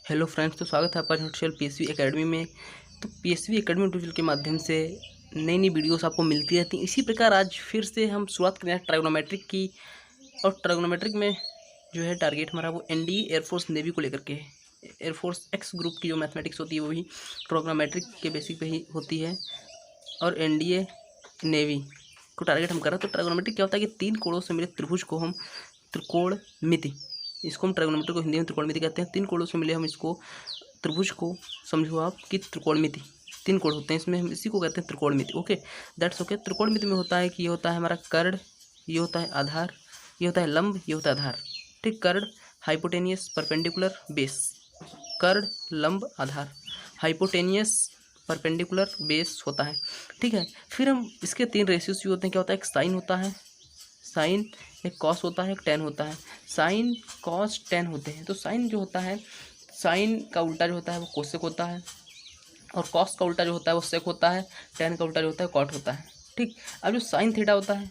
Hello friends, तो स्वागत है आपका ट्यूटोरियल पीएसवी एकेडमी में। तो पीएसवी एकेडमी ट्यूटोरियल के माध्यम से नई नई वीडियोस आपको मिलती रहती हैं। इसी प्रकार आज फिर से हम शुरुआत करें ट्राइगोनोमेट्रिक की। और ट्राइगोनोमेट्रिक में जो है टारगेट हमारा वो एनडीए एयरफोर्स नेवी को लेकर के है। एयरफोर्स एक्स ग्रुप की जो मैथमेटिक्स होती है वो भी ट्राइगोनोमेट्रिक के बेसिक पे ही होती है। और एनडीए नेवी को टारगेट हम कर रहे हैं। तो ट्राइगोनोमेट्रिक क्या होता है कि 3 कोणों से मिले त्रिभुज को हम त्रिकोणमिति, इसको हम ट्राइगोनोमेट्री को हिंदी में त्रिकोणमिति कहते हैं। 3 कोणों से मिले हम इसको त्रिभुज को समझो आप कि त्रिकोणमिति। 3 कोण होते हैं इसमें, हम इसी को कहते हैं त्रिकोणमिति। Okay, that's okay. त्रिकोणमिति में होता है कि ये होता है हमारा कर्ण, ये होता है आधार, ये होता है लंब, ये होता है आधार। ठीक, कर्ण, हाइपोटेनियस, परपेंडिकुलर, बेस। कर्ण, लंब, आधार, हाइपोटेनियस, परपेंडिकुलर, बेस होता है। ठीक है, फिर हम इसके 3 रेशियोज भी होते हैं। क्या होता है? एक साइन होता है, साइन, एक कॉस होता है, एक टेन होता है। साइन, कॉस, टेन होते हैं। तो साइन जो होता है, साइन का उल्टा जो होता है वो कोसेक होता है, और कॉस का उल्टा जो होता है वो सेक होता है, टेन का उल्टा जो होता है कॉट होता है। ठीक, अब जो साइन थीटा होता है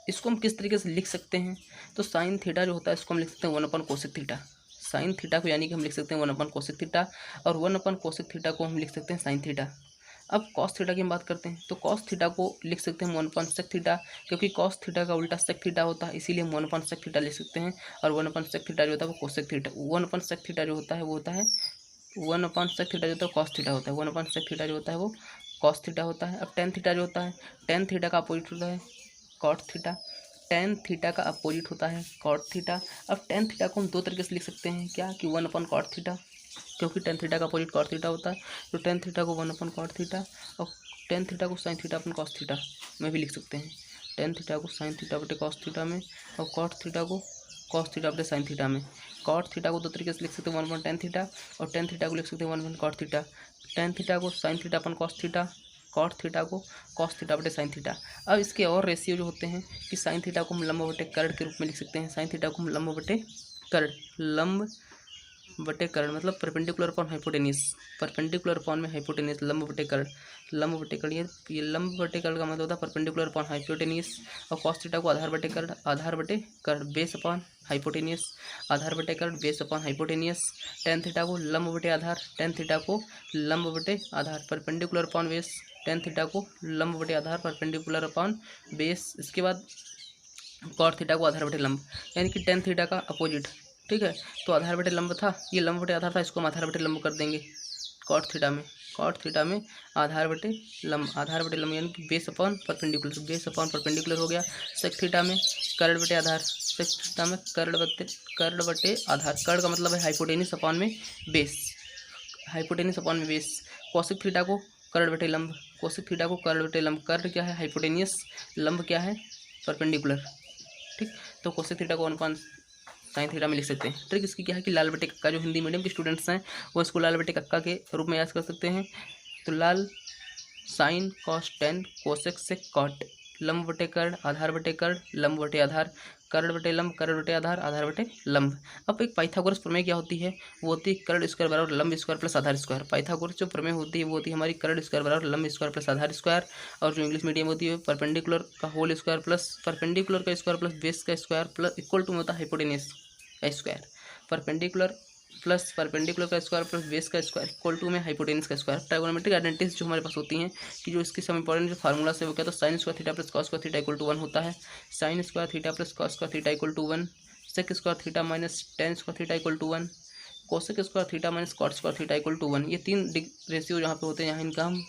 इसको हम किस तरीके से लिख सकते हैं? तो साइन थीटा जो होता है इसको हम लिख सकते हैं 1/कोसेक थीटा। साइन थीटा को यानी कि हम लिख सकते हैं 1/कोसेक थीटा, और 1/कोसेक थीटा को हम लिख सकते हैं साइन थीटा। अब कॉस थीटा की हम बात करते हैं, तो कॉस थीटा को लिख सकते हैं 1/सेक थीटा, क्योंकि कॉस थीटा का उल्टा सेक थीटा होता है, इसीलिए हम 1/सेक थीटा लिख सकते हैं। और 1/सेक थीटा जो होता है वो कोसेक थीटा, 1/सेक थीटा जो होता है वो होता है 1/सेक थीटा जो होता है कॉस थीटा होता है, 1/सेक थीटा जो होता है वो कॉस थीटा होता है। अब टेन थीटा जो होता है, टेन थीटा का अपोजिट होता है कॉट थीटा, टेन थीटा का अपोजिट होता है कॉट थीटा। अब टेन थीटा को हम 2 तरीके से लिख सकते हैं, क्या कि 1/कॉट थीटा, क्योंकि टेन थीटा का अपोजिट कॉट थीटा होता है। तो टेन थीटा को 1/कॉट थीटा, और टेन थीटा को साइन थीटा अपन कॉस थीटा में भी लिख सकते हैं। टेन थीटा को साइन थीटा बटे कॉस थीटा में, और कॉट थीटा को कॉस थीटा बटे साइन थीटा में। कॉट थीटा को 2 तरीके से लिख सकते हैं, 1/टेन थीटा, और टेन थीटा को लिख सकते हैं 1/कॉट थीटा। टेन थीटा को साइन थीटा अपन कॉस थीटा, कॉट थीटा को कॉस थीटा बटे साइन थीटा। अब इसके और रेशियो जो होते हैं कि साइन थीटा को हम लंब बटे कर्ण के रूप में लिख सकते हैं। साइन थीटा को हम लंब बटे कर्ण, लंब बटे कर्ण मतलब perpendicular upon hypotenuse, perpendicular upon में हाइपोटेनियस, लंब बटे कर्ण, लंब बटे कर्ण। ये लंब बटे कर्ण का मतलब होता है परपेंडिकुलर अपॉन हाइपोटेनियस। और कॉस थीटा को आधार बटे कर्ण, आधार बटे कर्ण, बेस अपॉन हाइपोटेनियस, आधार बटे कर्ण, base upon hypotenuse. Tan theta को लंब बटे आधार, टेन थीटा को लंब बटे आधार, perpendicular upon base, tan theta को लंब बटे आधार, परपेंडिकुलर अपॉन बेस। इसके बाद कॉट थीटा को आधार बटे लंब, यानी कि टेन थीटा का अपोजिट। ठीक है, तो आधार बटे लंब था, ये लंब बटे आधार था, इसको हम आधार बटे लंब कर देंगे कॉट थीटा में। कॉट थीटा में आधार बटे लंब, आधार बटे लंब यानी कि base upon perpendicular, base upon perpendicular हो गया। सेक थीटा में कर्ण बटे आधार, सेक थीटा में कर्ण बटे आधार, कर्ण का मतलब है हाइपोटेनियस अपॉन में बेस, हाइपोटेनियस अपॉन में बेस। कोसेक थीटा को कर्ण बटे लंब, कोसेक थीटा को कर्ण बटे लंब, कर्ण क्या है हाइपोटेनियस, लंब क्या है परपेंडिकुलर। ठीक, तो कोसेक थीटा को 1/साइन थीटा में लिख सकते हैं। ट्रिक इसकी क्या है कि लाल बटे कक्का, जो हिंदी मीडियम के स्टूडेंट्स हैं वो इसको लाल बटे कक्का के रूप में याद कर सकते हैं। तो लाल, साइन, कॉस, टेन, कोसेक, सेक, कॉट, लंब बटे कर्ण, आधार बटे कर्ण, लंब बटे आधार, कर्ण बटे लंब, कर्ण बटे आधार, आधार बटे लंब। अब एक पाइथागोरस प्रमेय क्या होती है? वो होती है कर्ण स्क्वायर बराबर लंब स्क्वायर प्लस आधार स्क्वायर। पाइथागोरस जो प्रमेय होती है वो होती है हमारी कर्ण स्क्वायर बराबर लंब स्क्वायर प्लस आधार स्क्वायर। और जो इंग्लिश मीडियम होती है परपेंडिकुलर का होल स्क्वायर प्लस परपेंडिकुलर का स्क्वायर प्लस बेस का स्क्वायर प्लस इक्वल टू में होता है हाइपोटेनियस का स्क्वायर, परपेंडिकुलर प्लस परपेंडिकुलर का स्क्वायर प्लस बेस का स्क्वायर इक्वल टू में हाइपोटेनियस का स्क्वायर। ट्राइगोनोमेट्रिक आइडेंटिटीज जो हमारे पास होती हैं कि जो इसकी सब इंपॉर्टेंट जो फार्मूला से वो क्या, तो sine square theta plus cos square theta equal to 1 होता है। Sine square theta plus cos square theta equal to 1, sec square theta minus tan square theta equal to 1, cosec square theta minus cot square theta equal to 1। ये 3 ratio यहाँ पे होते हैं, यहाँ इनका हम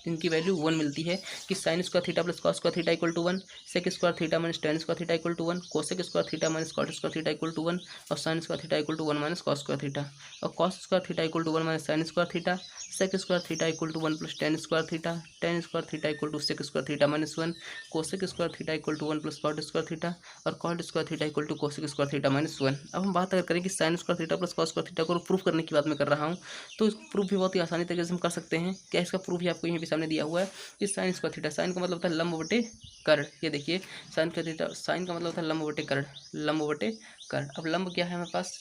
इनकी वैल्यू 1 मिलती है कि sine square theta plus cos square theta equal to 1, sec square theta minus tan square theta equal to 1, cosec square theta minus cot square theta equal to 1, और sine square theta equal to 1 minus cos square theta, और cos square theta equal to 1 minus sine square theta, sec square theta equal to 1 plus tan square theta, tan square theta equal to sec square theta minus 1, cosec square theta equal to 1 plus cot square theta, और cot square theta equal to cosec square theta minus 1। अब हम बात अगर करें कि sine square theta plus cos square theta को proof करने की बात मैं कर रहा हूँ, तो इस प्रूफ भी बहुत ही आसानी तरीके से हम कर सकते हैं। क्या इसका प्रूफ ही आपको यहीं पे सामने दिया हुआ है कि साइन स्क्वायर थीटा, साइन का मतलब होता है लंब बटे कर्ण। ये देखिए साइन का थीटा, साइन का मतलब होता है लंब बटे कर्ण, लंब बटे कर्ण। अब लंब क्या है हमारे पास,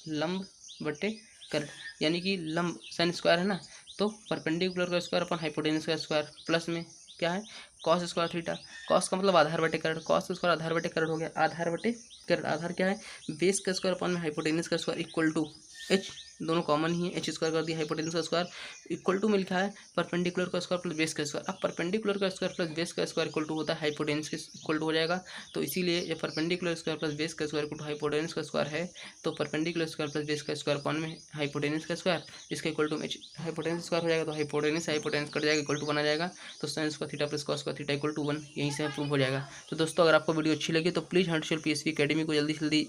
लंब बटे कर्ण, यानी कि लंब साइन स्क्वायर है ना, तो परपेंडिकुलर का स्क्वायर अपन हाइपोटेनस का स्क्वायर प्लस में क्या है कॉस स्क्वायर थीटा, कॉस का मतलब आधार बटे कर्ण, कॉस स्क्वायर आधार बटे कर्ण हो गया, आधार बटे कर्ण, आधार क्या है बेस का स्क्वायर अपन में हाइपोटेनस का स्क्वायर इक्वल टू एच दोनों कॉमन ही है, एच स्क्वायर कर दिया, हाइपोटेनस का स्क्वायर इक्वल टू में लिखा है परपेंडिकुलर का स्क्वायर प्लस बेस का स्क्वायर। अब परपेंडिकुलर का स्क्वायर प्लस बेस का स्क्वायर इक्वल टू होता है हाइपोटेनस के इक्वल टू हो जाएगा। तो इसीलिए जब परपेंडिकुलर स्क्वायर प्लस बेस का स्क्वायर इक्वल टू हाइपोटेनस का स्क्वायर है तो परपेंडिकुलर स्क्वायर प्लस बेस का स्क्वायर कौन में हाइपोटेनस का स्क्वायर, इसका equal to H hypotenuse square हो जाएगा। तो हाइपोटेनस कट जाएगा, इक्वल टू बना जाएगा। तो sine square theta plus cos square theta equal to 1, यहीं से प्रूव हो जाएगा। तो दोस्तों अगर आपको वीडियो अच्छी लगी तो प्लीज़ हंड्रेड पीएसवी एकेडमी को जल्दी से जल्दी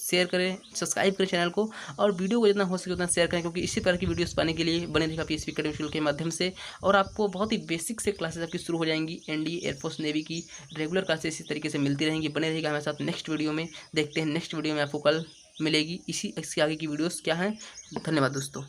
शेयर करें, सब्सक्राइब करें चैनल को, और वीडियो को जितना हो सके उतना शेयर करें, क्योंकि इसी प्रकार की वीडियोस पाने के लिए बने रहेगा पीएसवी एकेडमी के माध्यम से। और आपको बहुत ही बेसिक से क्लासेस आपकी शुरू हो जाएंगी, एनडीए एयरफोर्स नेवी की रेगुलर क्लासेस इसी तरीके से मिलती रहेंगी। बने रहेगा हमारे साथ नेक्स्ट वीडियो में। देखते हैं नेक्स्ट वीडियो में आपको कल मिलेगी इसकी आगे की वीडियोज़ क्या हैं। धन्यवाद दोस्तों।